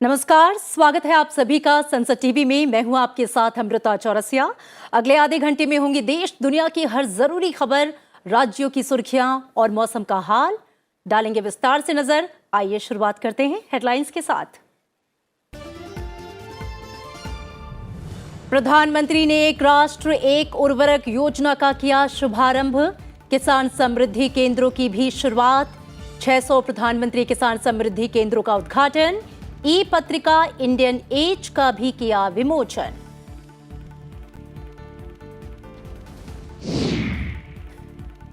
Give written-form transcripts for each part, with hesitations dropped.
नमस्कार, स्वागत है आप सभी का संसद टीवी में। मैं हूं आपके साथ अमृता चौरसिया। अगले आधे घंटे में होंगी देश दुनिया की हर जरूरी खबर, राज्यों की सुर्खियां और मौसम का हाल। डालेंगे विस्तार से नजर। आइए शुरुआत करते हैं हेडलाइंस के साथ। प्रधानमंत्री ने एक राष्ट्र एक उर्वरक योजना का किया शुभारंभ। किसान समृद्धि केंद्रों की भी शुरुआत। 600 प्रधानमंत्री किसान समृद्धि केंद्रों का उद्घाटन। ई पत्रिका इंडियन एज का भी किया विमोचन।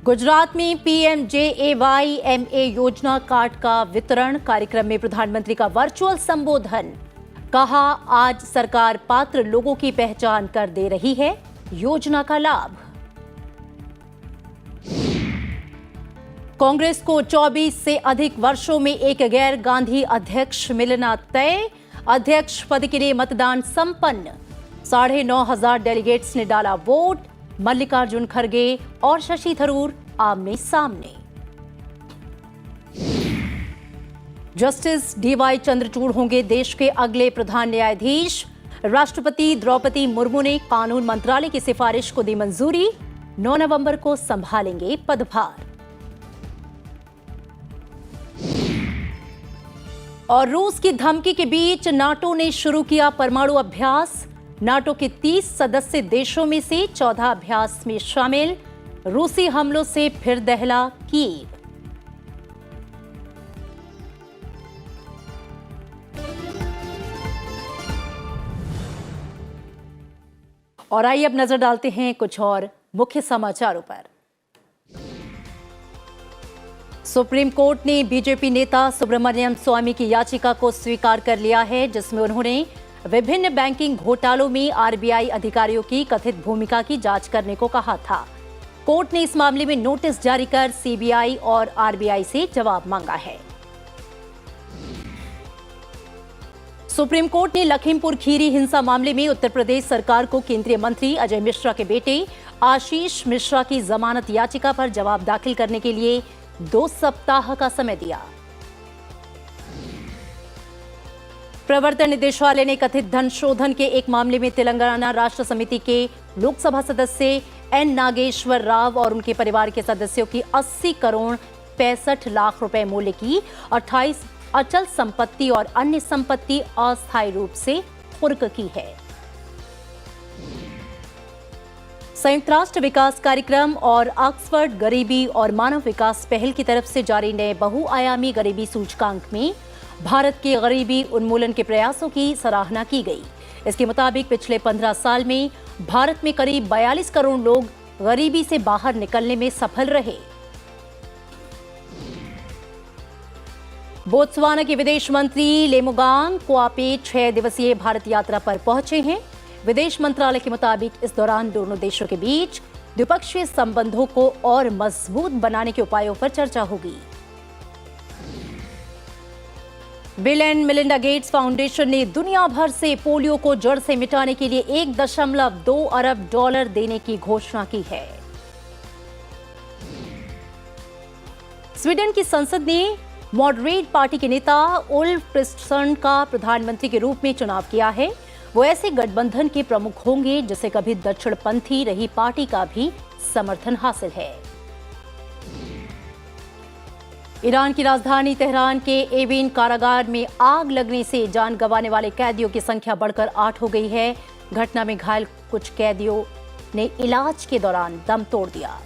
गुजरात में पीएमजेएवाईएमए योजना कार्ड का वितरण। कार्यक्रम में प्रधानमंत्री का वर्चुअल संबोधन। कहा, आज सरकार पात्र लोगों की पहचान कर दे रही है योजना का लाभ। कांग्रेस को 24 से अधिक वर्षों में एक गैर गांधी अध्यक्ष मिलना तय। अध्यक्ष पद के लिए मतदान संपन्न। 9,500 डेलीगेट्स ने डाला वोट। मल्लिकार्जुन खड़गे और शशि थरूर आमने सामने। जस्टिस डीवाई चंद्रचूड़ होंगे देश के अगले प्रधान न्यायाधीश। राष्ट्रपति द्रौपदी मुर्मू ने कानून मंत्रालय की सिफारिश को दी मंजूरी। 9 नवंबर को संभालेंगे पदभार। और रूस की धमकी के बीच नाटो ने शुरू किया परमाणु अभ्यास। नाटो के 30 सदस्य देशों में से 14 अभ्यास में शामिल। रूसी हमलों से फिर दहला कीव। और आइए अब नजर डालते हैं कुछ और मुख्य समाचारों पर। सुप्रीम कोर्ट ने बीजेपी नेता सुब्रमण्यम स्वामी की याचिका को स्वीकार कर लिया है, जिसमें उन्होंने विभिन्न बैंकिंग घोटालों में आरबीआई अधिकारियों की कथित भूमिका की जांच करने को कहा था। कोर्ट ने इस मामले में नोटिस जारी कर सीबीआई और आरबीआई से जवाब मांगा है। सुप्रीम कोर्ट ने लखीमपुर खीरी हिंसा मामले में उत्तर प्रदेश सरकार को केंद्रीय मंत्री अजय मिश्रा के बेटे आशीष मिश्रा की जमानत याचिका पर जवाब दाखिल करने के लिए 2 सप्ताह का समय दिया। प्रवर्तन निदेशालय ने कथित धन शोधन के एक मामले में तेलंगाना राष्ट्र समिति के लोकसभा सदस्य एन नागेश्वर राव और उनके परिवार के सदस्यों की 80 करोड़ 65 लाख रुपए मूल्य की 28 अचल संपत्ति और अन्य संपत्ति अस्थायी रूप से कुर्क की है। संयुक्त राष्ट्र विकास कार्यक्रम और ऑक्सफर्ड गरीबी और मानव विकास पहल की तरफ से जारी नए बहुआयामी गरीबी सूचकांक में भारत के गरीबी उन्मूलन के प्रयासों की सराहना की गई। इसके मुताबिक पिछले 15 साल में भारत में करीब 42 करोड़ लोग गरीबी से बाहर निकलने में सफल रहे। बोत्सवाना के विदेश मंत्री लेमुगांग क्वापे 6 दिवसीय भारत यात्रा पर पहुंचे हैं। विदेश मंत्रालय के मुताबिक इस दौरान दोनों देशों के बीच द्विपक्षीय संबंधों को और मजबूत बनाने के उपायों पर चर्चा होगी। Bill and Melinda Gates foundation ने दुनिया भर से पोलियो को जड़ से मिटाने के लिए $1.2 अरब देने की घोषणा की है। स्वीडन की संसद ने मॉडरेट पार्टी के नेता उल्फ क्रिस्टसन का प्रधानमंत्री के रूप में चुनाव किया है। वो ऐसे गठबंधन के प्रमुख होंगे जिसे कभी दक्षिणपंथी रही पार्टी का भी समर्थन हासिल है। ईरान की राजधानी तेहरान के एविन कारागार में आग लगने से जान गंवाने वाले कैदियों की संख्या बढ़कर 8 हो गई है। घटना में घायल कुछ कैदियों ने इलाज के दौरान दम तोड़ दिया।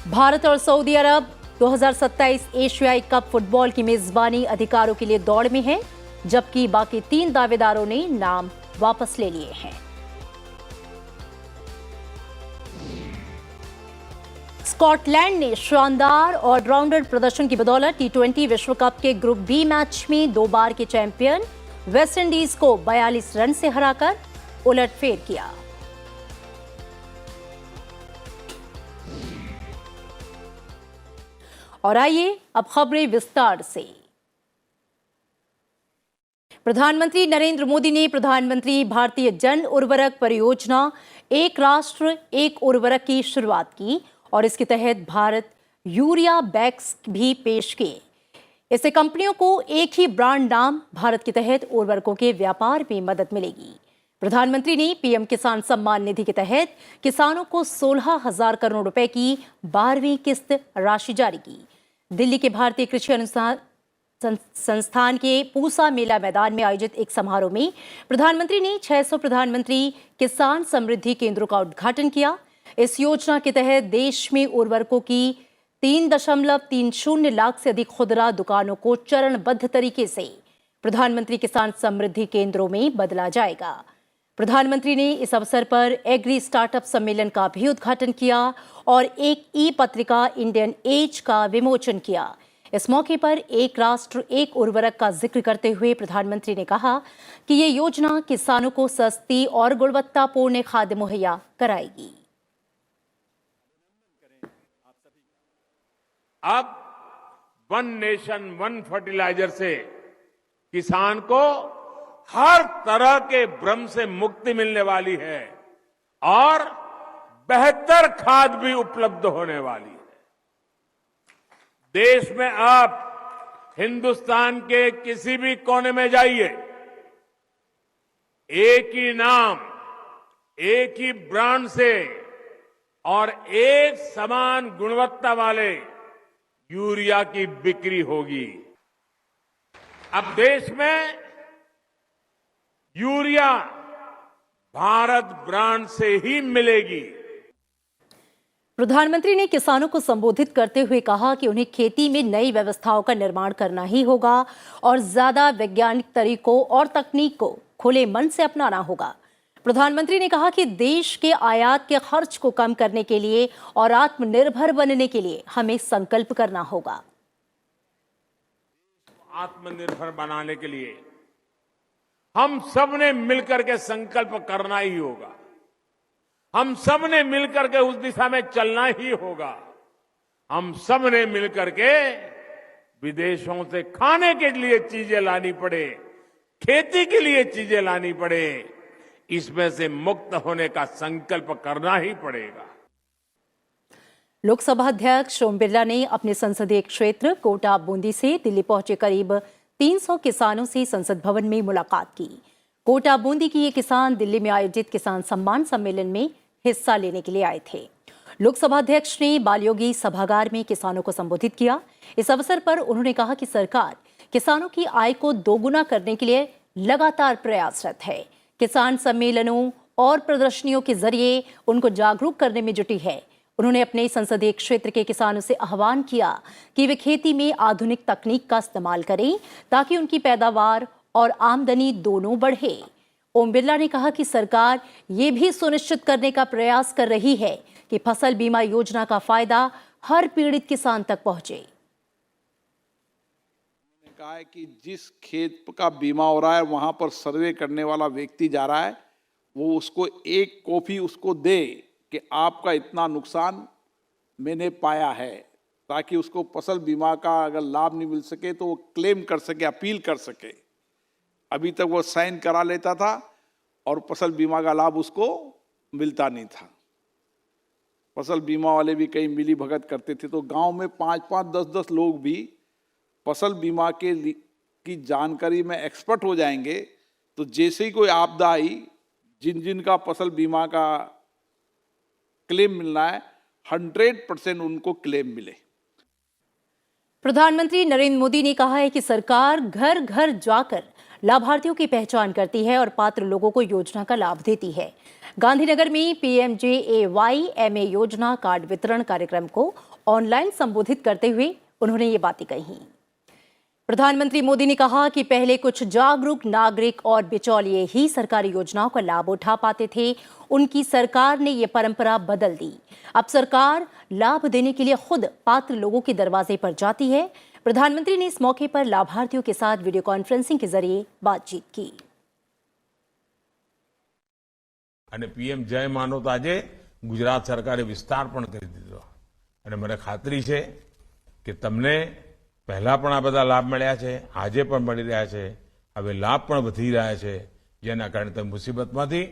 भारत और सऊदी अरब 2027 एशियाई कप फुटबॉल की मेजबानी अधिकारों के लिए दौड़ में है, जबकि बाकी 3 दावेदारों ने नाम वापस ले लिए हैं। स्कॉटलैंड ने शानदार ऑलराउंडर प्रदर्शन की बदौलत T20 विश्व कप के ग्रुप बी मैच में 2 बार के चैंपियन वेस्टइंडीज को 42 रन से हराकर उलटफेर किया। और आइए अब खबरें विस्तार से। प्रधानमंत्री नरेंद्र मोदी ने प्रधानमंत्री भारतीय जन उर्वरक परियोजना एक राष्ट्र एक उर्वरक की शुरुआत की और इसके तहत भारत यूरिया बैग्स भी पेश किए। इससे कंपनियों को एक ही ब्रांड नाम भारत के तहत उर्वरकों के व्यापार में मदद मिलेगी। प्रधानमंत्री ने पीएम किसान सम्मान निधि के तहत किसानों को 16,000 करोड़ रुपए की 12वीं किस्त राशि जारी की। दिल्ली के भारतीय कृषि अनुसंधान संस्थान के पूसा मेला मैदान में आयोजित एक समारोह में प्रधानमंत्री ने 600 प्रधानमंत्री किसान समृद्धि केंद्रों का उद्घाटन किया। इस योजना के तहत देश में उर्वरकों की 3.30 लाख से अधिक खुदरा दुकानों को चरणबद्ध तरीके से प्रधानमंत्री किसान समृद्धि केंद्रों में बदला जाएगा। प्रधानमंत्री ने इस अवसर पर एग्री स्टार्टअप सम्मेलन का भी उद्घाटन किया और एक ई-पत्रिका इंडियन एज का विमोचन किया। इस मौके पर एक राष्ट्र एक उर्वरक का जिक्र करते हुए प्रधानमंत्री ने कहा कि ये योजना किसानों को सस्ती और गुणवत्तापूर्ण खाद्य मुहैया कराएगी। अब वन नेशन वन फर्टिलाइजर से किसान को हर तरह के भ्रम से मुक्ति मिलने वाली है और बेहतर खाद भी उपलब्ध होने वाली है। देश में आप हिंदुस्तान के किसी भी कोने में जाइए, एक ही नाम, एक ही ब्रांड से और एक समान गुणवत्ता वाले यूरिया की बिक्री होगी। अब देश में यूरिया भारत ब्रांड से ही मिलेगी। प्रधानमंत्री ने किसानों को संबोधित करते हुए कहा कि उन्हें खेती में नई व्यवस्थाओं का निर्माण करना ही होगा और ज्यादा वैज्ञानिक तरीकों और तकनीक को खुले मन से अपनाना होगा। प्रधानमंत्री ने कहा कि देश के आयात के खर्च को कम करने के लिए और आत्मनिर्भर बनने के लिए हमें संकल्प करना होगा। आत्मनिर्भर बनाने के लिए हम सब ने मिलकर के संकल्प करना ही होगा। हम सब ने मिलकर के उस दिशा में चलना ही होगा। हम सब ने मिलकर के विदेशों से खाने के लिए चीजें लानी पड़े, खेती के लिए चीजें लानी पड़े, इसमें से मुक्त होने का संकल्प करना ही पड़ेगा। लोकसभा अध्यक्ष ओम बिरला ने अपने संसदीय क्षेत्र कोटा बूंदी से दिल्ली पहुंचे करीब 300 किसानों से संसद भवन में मुलाकात की। कोटा बूंदी के ये किसान दिल्ली में आयोजित किसान सम्मान सम्मेलन में हिस्सा लेने के लिए आए थे। लोकसभा अध्यक्ष ने बालयोगी सभागार में किसानों को संबोधित किया। इस अवसर पर उन्होंने कहा कि सरकार किसानों की आय को दोगुना करने के लिए लगातार प्रयासरत है। किसान सम्मेलनों और प्रदर्शनियों के जरिए उनको जागरूक करने में जुटी है। उन्होंने अपने संसदीय क्षेत्र के किसानों से आह्वान किया कि वे खेती में आधुनिक तकनीक का इस्तेमाल करें ताकि उनकी पैदावार और आमदनी दोनों बढ़े। ओम बिरला ने कहा कि सरकार ये भी सुनिश्चित करने का प्रयास कर रही है कि फसल बीमा योजना का फायदा हर पीड़ित किसान तक पहुंचे। कहा है कि जिस खेत का बीमा हो रहा है वहां पर सर्वे करने वाला व्यक्ति जा रहा है, वो उसको एक कॉपी उसको दे कि आपका इतना नुकसान मैंने पाया है, ताकि उसको फसल बीमा का अगर लाभ नहीं मिल सके तो वो क्लेम कर सके, अपील कर सके। अभी तक वो साइन करा लेता था और फसल बीमा का लाभ उसको मिलता नहीं था। फसल बीमा वाले भी कहीं मिली भगत करते थे, तो गांव में 5-5, 10-10 लोग भी फसल बीमा की जानकारी में एक्सपर्ट हो जाएंगे, तो जैसे ही कोई आपदा आई, जिनका फसल बीमा का क्लेम मिलना है, 100% उनको क्लेम मिले। प्रधानमंत्री नरेंद्र मोदी ने कहा है कि सरकार घर घर जाकर लाभार्थियों की पहचान करती है और पात्र लोगों को योजना का लाभ देती है। गांधीनगर में PMJAY MA योजना कार्ड वितरण कार्यक्रम को ऑनलाइन संबोधित करते हुए उन्होंने ये बातें कही। प्रधानमंत्री मोदी ने कहा कि पहले कुछ जागरूक नागरिक और बिचौलिए ही सरकारी योजनाओं का लाभ उठा पाते थे। उनकी सरकार ने ये परंपरा बदल दी। अब सरकार लाभ देने के लिए खुद पात्र लोगों के दरवाजे पर जाती है। प्रधानमंत्री ने इस मौके पर लाभार्थियों के साथ वीडियो कॉन्फ्रेंसिंग के जरिए बातचीत की। PM જય માનો તો આજે ગુજરાત સરકારે વિસ્તાર પણ કરી દીધો અને મને ખાતરી છે કે તમને પહેલા પણ આ બધા લાભ મળ્યા છે, આજે પણ મળી રહ્યા છે, હવે લાભ પણ વધી રહ્યા છે, જેના કારણે તમે મુસીબતમાંથી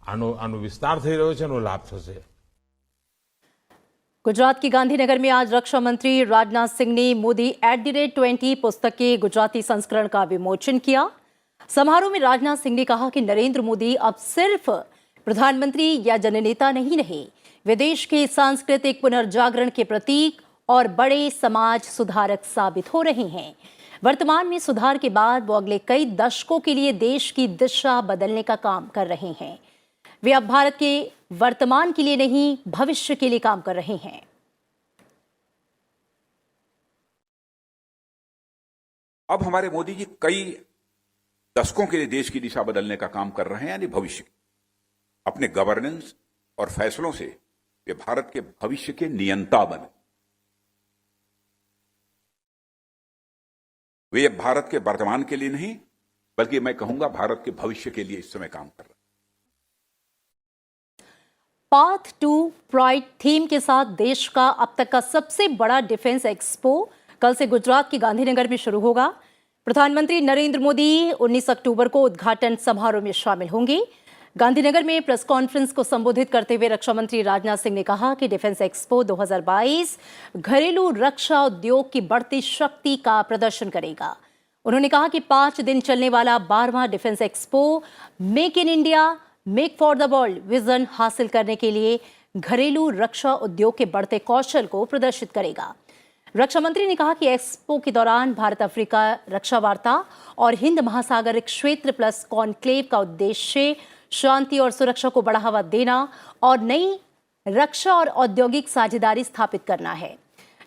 આનો વિસ્તાર થઈ રહ્યો છે, એનો લાભ થશે। गुजरात के गांधीनगर में आज रक्षा मंत्री राजनाथ सिंह ने मोदी @20 पुस्तक के गुजराती संस्करण का विमोचन किया। समारोह में राजनाथ सिंह ने कहा कि नरेंद्र मोदी अब सिर्फ प्रधानमंत्री या जननेता नहीं रहे, वे देश के सांस्कृतिक पुनर्जागरण के प्रतीक और बड़े समाज सुधारक साबित हो रहे हैं। वर्तमान में सुधार के बाद वो अगले कई दशकों के लिए देश की दिशा बदलने का काम कर रहे हैं। वे अब भारत के वर्तमान के लिए नहीं, भविष्य के लिए काम कर रहे हैं। अब हमारे मोदी जी कई दशकों के लिए देश की दिशा बदलने का काम कर रहे हैं, यानी भविष्य। अपने गवर्नेंस और फैसलों से वे भारत के भविष्य के नियंता बने। वे अब भारत के वर्तमान के लिए नहीं, बल्कि मैं कहूंगा भारत के भविष्य के लिए इस समय काम कर रहे हैं। पाथ टू प्राइड थीम के साथ देश का अब तक का सबसे बड़ा डिफेंस एक्सपो कल से गुजरात के गांधीनगर में शुरू होगा। प्रधानमंत्री नरेंद्र मोदी 19 अक्टूबर को उद्घाटन समारोह में शामिल होंगे। गांधीनगर में प्रेस कॉन्फ्रेंस को संबोधित करते हुए रक्षा मंत्री राजनाथ सिंह ने कहा कि डिफेंस एक्सपो 2022 घरेलू रक्षा उद्योग की बढ़ती शक्ति का प्रदर्शन करेगा। उन्होंने कहा कि 5 दिन चलने वाला 12वां defence expo make in India, make for the world vision हासिल करने के लिए घरेलू रक्षा उद्योग के बढ़ते कौशल को प्रदर्शित करेगा। रक्षा मंत्री ने कहा कि एक्सपो के दौरान भारत अफ्रीका रक्षा वार्ता और हिंद महासागर क्षेत्र प्लस कॉन्क्लेव का उद्देश्य शांति और सुरक्षा को बढ़ावा देना और नई रक्षा और औद्योगिक साझेदारी स्थापित करना है।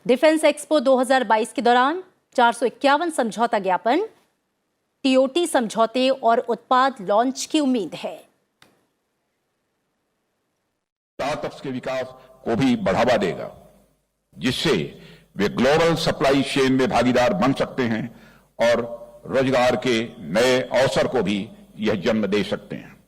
डिफेंस एक्सपो 2022 के दौरान 451 समझौता ज्ञापन, टीओटी समझौते और उत्पाद लॉन्च की उम्मीद है। स्टार्टअप्स के विकास को भी बढ़ावा देगा, जिससे वे ग्लोबल सप्लाई चेन में भागीदार बन सकते हैं और रोजगार के नए अवसर को भी यह जन्म दे सकते हैं।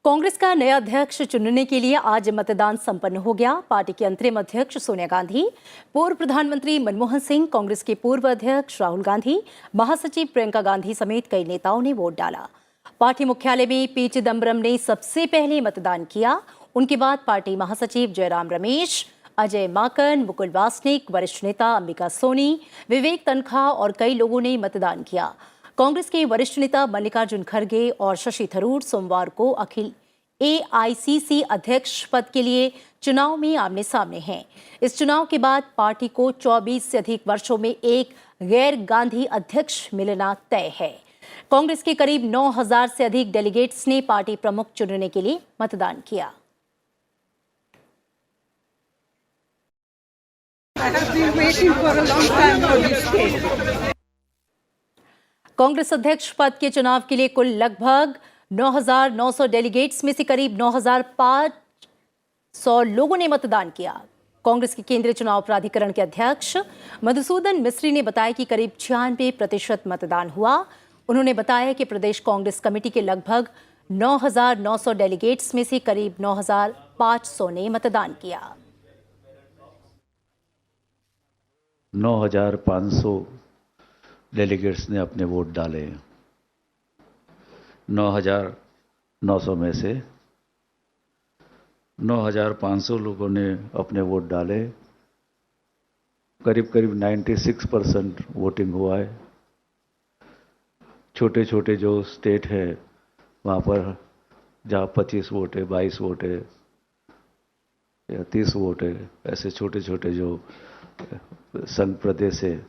कांग्रेस का नया अध्यक्ष चुनने के लिए आज मतदान संपन्न हो गया। पार्टी के अंतरिम अध्यक्ष सोनिया गांधी, पूर्व प्रधानमंत्री मनमोहन सिंह, कांग्रेस के पूर्व अध्यक्ष राहुल गांधी, महासचिव प्रियंका गांधी समेत कई नेताओं ने वोट डाला। पार्टी मुख्यालय में पी चिदम्बरम ने सबसे पहले मतदान किया। उनके बाद पार्टी महासचिव जयराम रमेश, अजय माकन, मुकुल वासनिक, वरिष्ठ नेता अंबिका सोनी, विवेक तनखा और कई लोगों ने मतदान किया। कांग्रेस के वरिष्ठ नेता मल्लिकार्जुन खड़गे और शशि थरूर सोमवार को अखिल एआईसीसी अध्यक्ष पद के लिए चुनाव में आमने सामने हैं। इस चुनाव के बाद पार्टी को 24 से अधिक वर्षों में एक गैर गांधी अध्यक्ष मिलना तय है। कांग्रेस के करीब 9000 से अधिक डेलीगेट्स ने पार्टी प्रमुख चुनने के लिए मतदान किया। कांग्रेस अध्यक्ष पद के चुनाव के लिए कुल लगभग 9,900 डेलीगेट्स में से करीब 9,500 लोगों ने मतदान किया। कांग्रेस के केंद्रीय चुनाव प्राधिकरण के अध्यक्ष मधुसूदन मिस्त्री ने बताया कि करीब 96% मतदान हुआ। उन्होंने बताया कि प्रदेश कांग्रेस कमेटी के लगभग 9,900 डेलीगेट्स में से करीब 9,500 ने मतदान किया। 9,500 डेलीगेट्स ने अपने वोट डाले। 9,900 में से 9,500 लोगों ने अपने वोट डाले। करीब 96% वोटिंग हुआ है। छोटे छोटे जो स्टेट है वहाँ पर जहाँ 25 वोट है, 22 वोट है या 30 वोट है, ऐसे छोटे छोटे जो संघ प्रदेश है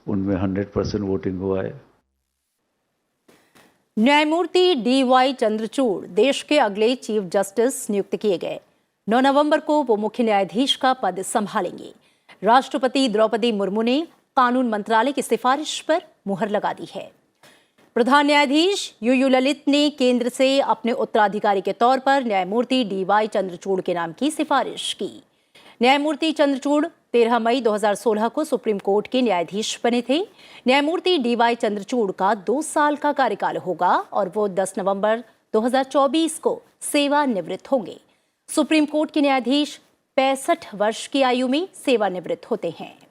उनमें 100% वोटिंग हुआ है। न्यायमूर्ति डीवाई चंद्रचूड़ देश के अगले चीफ जस्टिस नियुक्त किए गए। 9 नवंबर को वो मुख्य न्यायाधीश का पद संभालेंगे। राष्ट्रपति द्रौपदी मुर्मू ने कानून मंत्रालय की सिफारिश पर मुहर लगा दी है। प्रधान न्यायाधीश यूयू ललित ने केंद्र से अपने उत्तराधिकारी के तौर पर न्यायमूर्ति डीवाई चंद्रचूड़ के नाम की सिफारिश की। न्यायमूर्ति चंद्रचूड़ 13 मई 2016 को सुप्रीम कोर्ट के न्यायाधीश बने थे। न्यायमूर्ति डीवाई चंद्रचूड़ का 2 साल का कार्यकाल होगा और वो 10 नवंबर 2024 को सेवानिवृत्त होंगे। सुप्रीम कोर्ट के न्यायाधीश 65 वर्ष की आयु में सेवानिवृत्त होते हैं।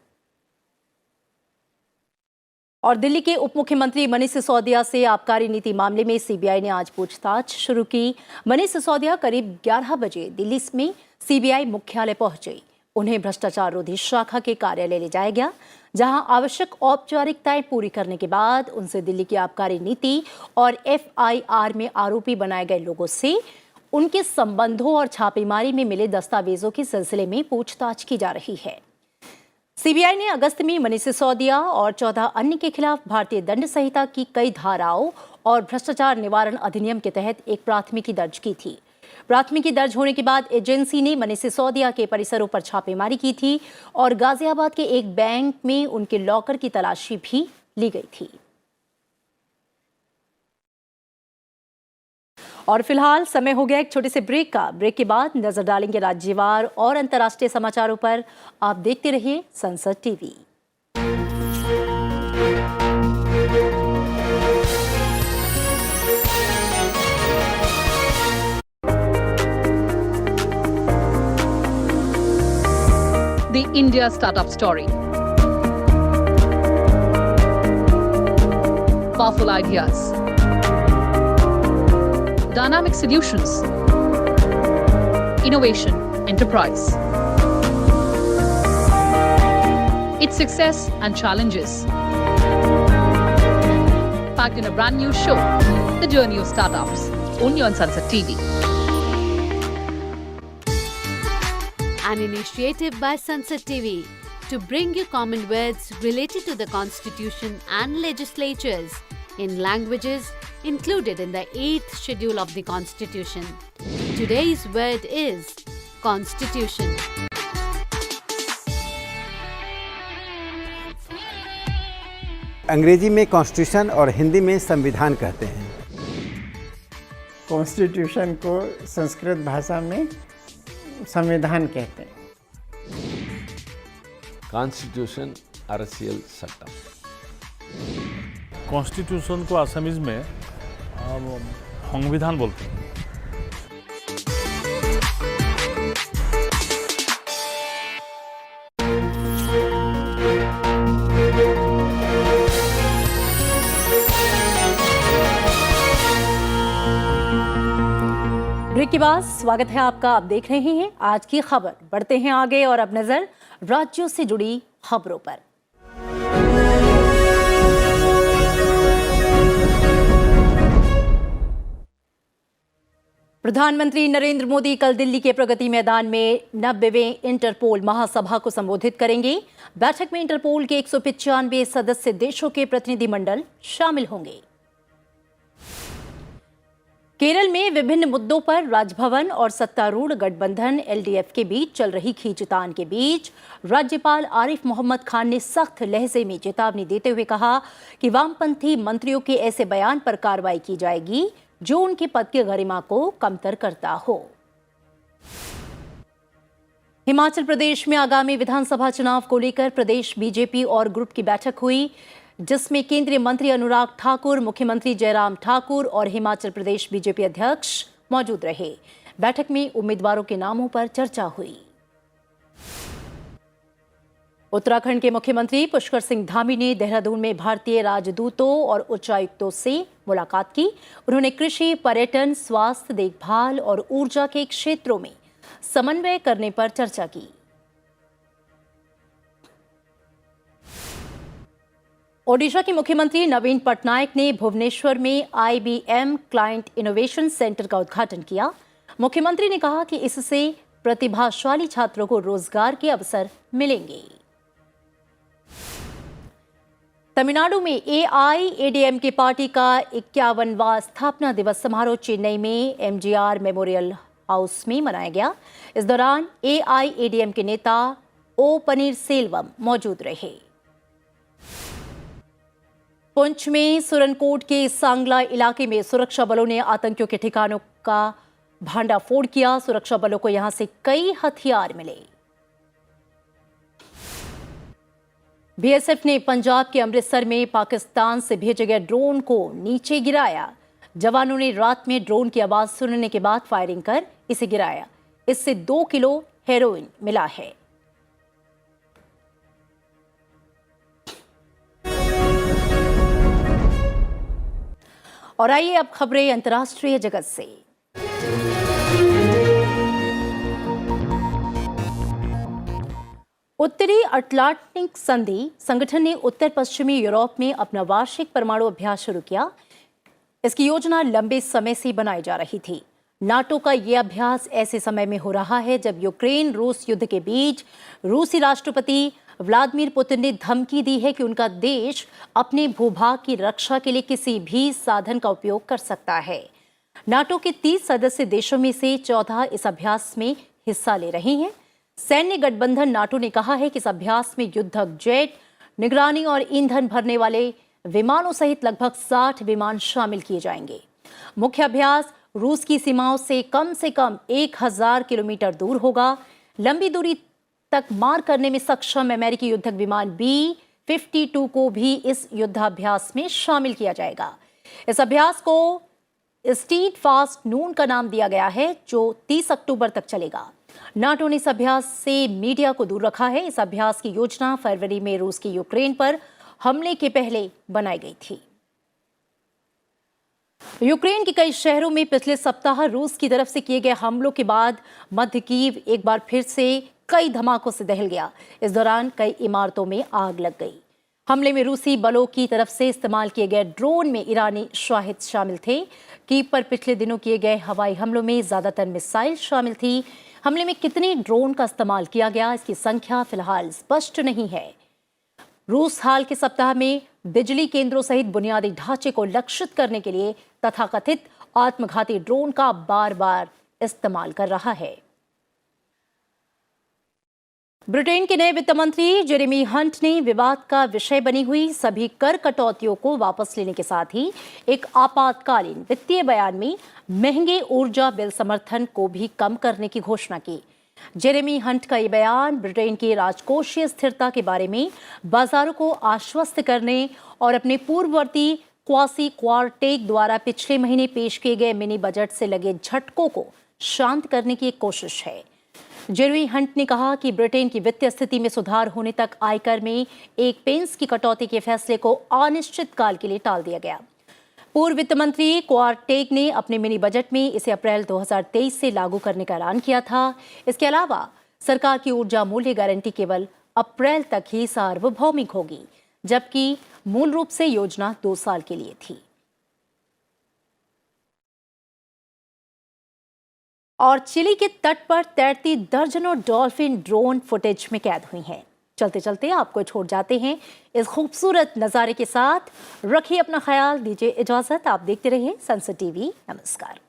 और दिल्ली के उप मुख्यमंत्री मनीष सिसोदिया से आबकारी नीति मामले में सीबीआई ने आज पूछताछ शुरू की। मनीष सिसोदिया करीब 11 बजे दिल्ली में सीबीआई मुख्यालय पहुंचे। उन्हें भ्रष्टाचार रोधी शाखा के कार्यालय ले जाया गया, जहां आवश्यक औपचारिकताएं पूरी करने के बाद उनसे दिल्ली की आबकारी नीति और FIR में आरोपी बनाए गए लोगों से उनके संबंधों और छापेमारी में मिले दस्तावेजों के सिलसिले में पूछताछ की जा रही है। सीबीआई ने अगस्त में मनीष सिसोदिया और 14 अन्य के खिलाफ भारतीय दंड संहिता की कई धाराओं और भ्रष्टाचार निवारण अधिनियम के तहत एक प्राथमिकी दर्ज की थी। प्राथमिकी दर्ज होने के बाद एजेंसी ने मनीष सिसोदिया के परिसरों पर छापेमारी की थी और गाजियाबाद के एक बैंक में उनके लॉकर की तलाशी भी ली गई थी। और फिलहाल समय हो गया एक छोटे से ब्रेक का। ब्रेक के बाद नजर डालेंगे राज्यवार और अंतर्राष्ट्रीय समाचारों पर। आप देखते रहिए संसद TV. The India Startup Story. Powerful ideas. Dynamic solutions. Innovation, enterprise. Its success and challenges. Packed in a brand new show, The Journey of Startups, only on Sunset TV. An initiative by Sunset TV to bring you Commonwealths related to the Constitution and legislatures in languages included in the 8th schedule of the Constitution. Today's word is Constitution. अंग्रेजी में constitution और हिंदी में संविधान कहते हैं। Constitution को संस्कृत भाषा में संविधान कहते हैं। कॉन्स्टिट्यूशन अरसियल सट्टा। कॉन्स्टिट्यूशन को असमीज में संविधान बोलते हैं। ब्रेक के बाद स्वागत है आपका। आप देख रहे हैं आज की खबर। बढ़ते हैं आगे और अब नजर राज्यों से जुड़ी खबरों पर। प्रधानमंत्री नरेंद्र मोदी कल दिल्ली के प्रगति मैदान में 90वें इंटरपोल महासभा को संबोधित करेंगे। बैठक में इंटरपोल के 195 सदस्य देशों के प्रतिनिधिमंडल शामिल होंगे। केरल में विभिन्न मुद्दों पर राजभवन और सत्तारूढ़ गठबंधन LDF के बीच चल रही खींचतान के बीच राज्यपाल आरिफ मोहम्मद खान ने सख्त लहजे में चेतावनी देते हुए कहा कि वामपंथी मंत्रियों के ऐसे बयान पर कार्रवाई की जाएगी जो उनके पद की गरिमा को कमतर करता हो। हिमाचल प्रदेश में आगामी विधानसभा चुनाव को लेकर प्रदेश बीजेपी और ग्रुप की बैठक हुई, जिसमें केंद्रीय मंत्री अनुराग ठाकुर, मुख्यमंत्री जयराम ठाकुर और हिमाचल प्रदेश बीजेपी अध्यक्ष मौजूद रहे। बैठक में उम्मीदवारों के नामों पर चर्चा हुई। उत्तराखंड के मुख्यमंत्री पुष्कर सिंह धामी ने देहरादून में भारतीय राजदूतों और उच्चायुक्तों से मुलाकात की। उन्होंने कृषि, पर्यटन, स्वास्थ्य देखभाल और ऊर्जा के क्षेत्रों में समन्वय करने पर चर्चा की। ओडिशा के मुख्यमंत्री नवीन पटनायक ने भुवनेश्वर में IBM क्लाइंट इनोवेशन सेंटर का उद्घाटन किया। मुख्यमंत्री ने कहा कि इससे प्रतिभाशाली छात्रों को रोजगार के अवसर मिलेंगे। तमिलनाडु में AIADMK पार्टी का 51वां स्थापना दिवस समारोह चेन्नई में MGR मेमोरियल हाउस में मनाया गया। इस दौरान AIADMK नेता O पनीरसेल्वम मौजूद रहे। पुंछ में सुरनकोट के सांगला इलाके में सुरक्षा बलों ने आतंकियों के ठिकानों का भांडाफोड़ किया। सुरक्षा बलों को यहां से कई हथियार मिले। BSF ने पंजाब के अमृतसर में पाकिस्तान से भेजे गए ड्रोन को नीचे गिराया। जवानों ने रात में ड्रोन की आवाज सुनने के बाद फायरिंग कर इसे गिराया। इससे 2 किलो हेरोइन मिला है। और आइए अब खबरें अंतर्राष्ट्रीय जगत से। उत्तरी अटलांटिक संधि संगठन ने उत्तर पश्चिमी यूरोप में अपना वार्षिक परमाणु अभ्यास शुरू किया। इसकी योजना लंबे समय से बनाई जा रही थी। नाटो का यह अभ्यास ऐसे समय में हो रहा है जब यूक्रेन रूस युद्ध के बीच रूसी राष्ट्रपति व्लादिमीर पुतिन ने धमकी दी है कि उनका देश अपने भूभाग की रक्षा के लिए किसी भी साधन का उपयोग कर सकता है। नाटो के 30 सदस्य देशों में से 14 इस अभ्यास में हिस्सा ले रहे हैं। सैन्य गठबंधन नाटो ने कहा है कि इस अभ्यास में युद्धक जेट, निगरानी और ईंधन भरने वाले विमानों सहित लगभग 60 विमान शामिल किए जाएंगे। मुख्य अभ्यास रूस की सीमाओं से कम 1000 किलोमीटर दूर होगा। लंबी दूरी तक मार करने में सक्षम अमेरिकी युद्धक विमान B-52 को भी इस युद्धाभ्यास में शामिल किया जाएगा। इस अभ्यास को स्टीड फास्ट नून का नाम दिया गया है, जो 30 अक्टूबर तक चलेगा। नाटो ने इस अभ्यास से मीडिया को दूर रखा है। इस अभ्यास की योजना फरवरी में रूस की यूक्रेन पर हमले के पहले बनाई गई थी। यूक्रेन के कई शहरों में पिछले सप्ताह रूस की तरफ से किए गए हमलों के बाद मध्य कीव एक बार फिर से कई धमाकों से दहल गया। इस दौरान कई इमारतों में आग लग गई। हमले में रूसी बलों की तरफ से इस्तेमाल किए गए ड्रोन में ईरानी शाहिद शामिल थे। कीव पर पिछले दिनों किए गए हवाई हमलों में ज्यादातर मिसाइल शामिल थी। हमले में कितने ड्रोन का इस्तेमाल किया गया, इसकी संख्या फिलहाल स्पष्ट नहीं है। रूस हाल के सप्ताह में बिजली केंद्रों सहित बुनियादी ढांचे को लक्षित करने के लिए तथाकथित आत्मघाती ड्रोन का बार बार इस्तेमाल कर रहा है। ब्रिटेन के नए वित्त मंत्री जेरेमी हंट ने विवाद का विषय बनी हुई सभी कर कटौतियों को वापस लेने के साथ ही एक आपातकालीन वित्तीय बयान में महंगे ऊर्जा बिल समर्थन को भी कम करने की घोषणा की। जेरेमी हंट का ये बयान ब्रिटेन की राजकोषीय स्थिरता के बारे में बाजारों को आश्वस्त करने और अपने पूर्ववर्ती क्वासी क्वार्टेक द्वारा पिछले महीने पेश किए गए मिनी बजट से लगे झटकों को शांत करने की एक कोशिश है। जेरेमी हंट ने कहा कि ब्रिटेन की वित्तीय स्थिति में सुधार होने तक आयकर में 1 पेंस की कटौती के फैसले को अनिश्चित काल के लिए टाल दिया गया। पूर्व वित्त मंत्री क्वार्टेक ने अपने मिनी बजट में इसे अप्रैल 2023 से लागू करने का ऐलान किया था। इसके अलावा सरकार की ऊर्जा मूल्य गारंटी केवल अप्रैल तक ही सार्वभौमिक होगी, जबकि मूल रूप से योजना 2 साल के लिए थी। और चिली के तट पर तैरती दर्जनों डॉल्फिन ड्रोन फुटेज में कैद हुई हैं। चलते चलते आपको छोड़ जाते हैं इस खूबसूरत नज़ारे के साथ। रखिए अपना ख्याल, दीजिए इजाजत। आप देखते रहिए संसद टीवी। नमस्कार।